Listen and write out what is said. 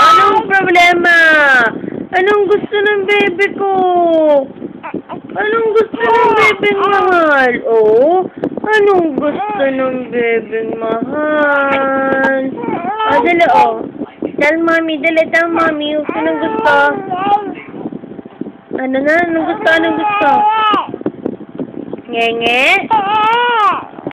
Anong problema? Anong gusto ng bebe ko? Anong gusto ng bebeng mahal? Oh, anong gusto ng bebeng mahal? Oh, dali oh. Tell mommy, dali, tell mommy. Anong gusto? Ano na? Anong gusto? Anong gusto? Ngenge?